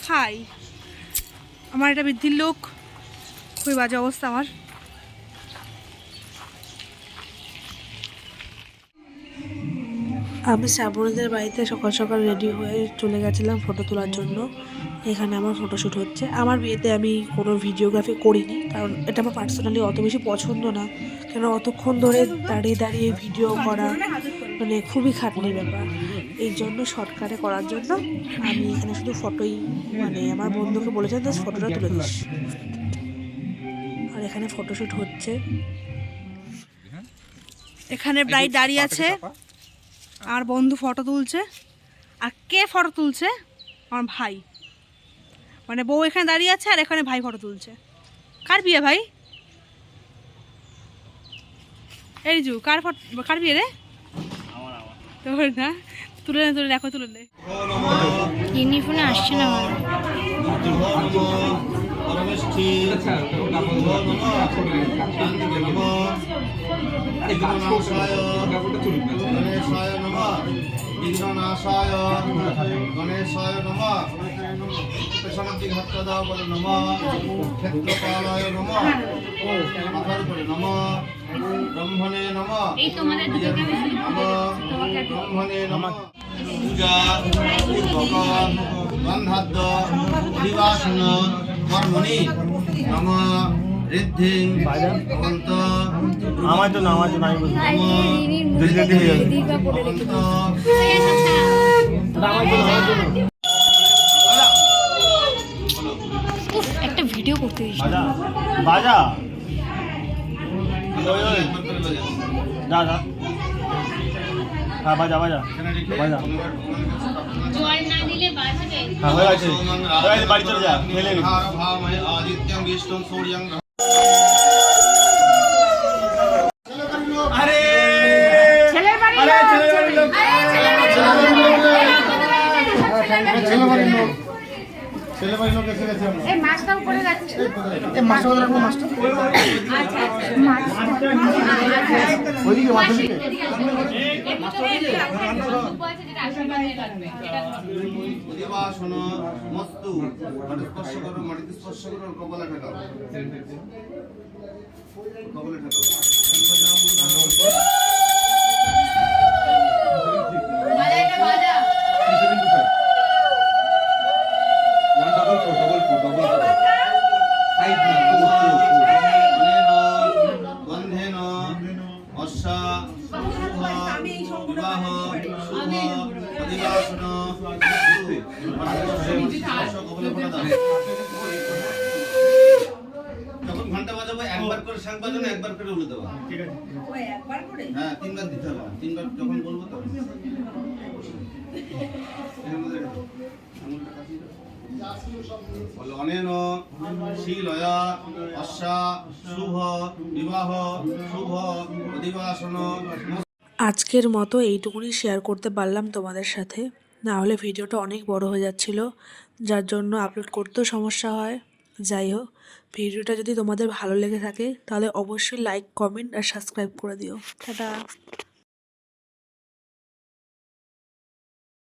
খাই। আমার এটা বৃদ্ধির লোক, খুবই বাজে অবস্থা আমার। আমি শ্রাবণীদের বাড়িতে সকাল সকাল রেডি হয়ে চলে গেছিলাম ফটো তোলার জন্য। এখানে আমার ফটোশ্যুট হচ্ছে। আমার বিয়েতে আমি কোনো ভিডিওগ্রাফি করিনি, কারণ এটা আমার পার্সোনালি অত বেশি পছন্দ না। কেন অতক্ষণ ধরে দাঁড়িয়ে দাঁড়িয়ে ভিডিও করা মানে খুবই খাটনির ব্যাপার। এই জন্য শর্টকাটে করার জন্য আমি এখানে শুধু ফটোই, মানে আমার বন্ধুকে বলেছিলাম জাস্ট ফটোটা তুলে দিস। আর এখানে ফটোশ্যুট হচ্ছে। এখানে ব্রাইড দাঁড়িয়ে আছে, আর বন্ধু ফটো তুলছে। আর কে ফটো তুলছে? আমার ভাই। মানে বউ এখানে দাঁড়িয়ে আছে আর এখানে ভাই ফটো তুলছে। কার বিয়ে ভাই? এই জু কার বিয়ে রে? তোর না? তুলে নে, তুলে দেখো, তুলে নে। ফোনে আসছে না আমার। বিঘ্ননাশায় গণেশায় নমঃ, পেশান্তিঘাতদায় নমঃ, ক্ষেত্রপালায় নমঃ, মাথার উপরে নমঃ, ব্রহ্মণে নমঃ, ব্রহ্মণে নমঃ। পূজা পূর্বক গন্ধাদ্য অধিবাসন কর্মণি নমঃ ঋদ্ধিং ভবন্ত। আমার জন্য আমি একটা ভিডিও করতে বাজা বাজা যা যা, হ্যাঁ বাজা বাজা বাজা, হ্যাঁ হয়ে গেছে, বাড়ি চলে যা, খেলে নি। আদিত্যং বিষ্ণুং সূর্যং মাছটা উপরে যাচ্ছে। অধিবাসন মস্তু, স্পর্শ করো, মাটিতে স্পর্শ করো, কপালে ঠেকাও, কপালে ঠেকাও। গন্ধেন অশ্বা শুভ বিবাহ শুভ অধিবাসন যখন ঘন্টা বাজাবো একবার করে শাঁখ বাজানো, একবার করে উলে দেওয়া। ঠিক আছে, হ্যাঁ 3 বার দিতে হবে। 3 বার যখন বলবো তখন অনেন শিলয়া অশ্বা শুভ বিবাহ শুভ অধিবাসন। আজকের মতো এইটুকুনি শেয়ার করতে পারলাম তোমাদের সাথে। না হলে ভিডিওটা অনেক বড় হয়ে যাচ্ছিল, যার জন্য আপলোড করতেও সমস্যা হয়। যাই হোক, ভিডিওটা যদি তোমাদের ভালো লেগে থাকে তাহলে অবশ্যই লাইক, কমেন্ট আর সাবস্ক্রাইব করে দিও। টাটা।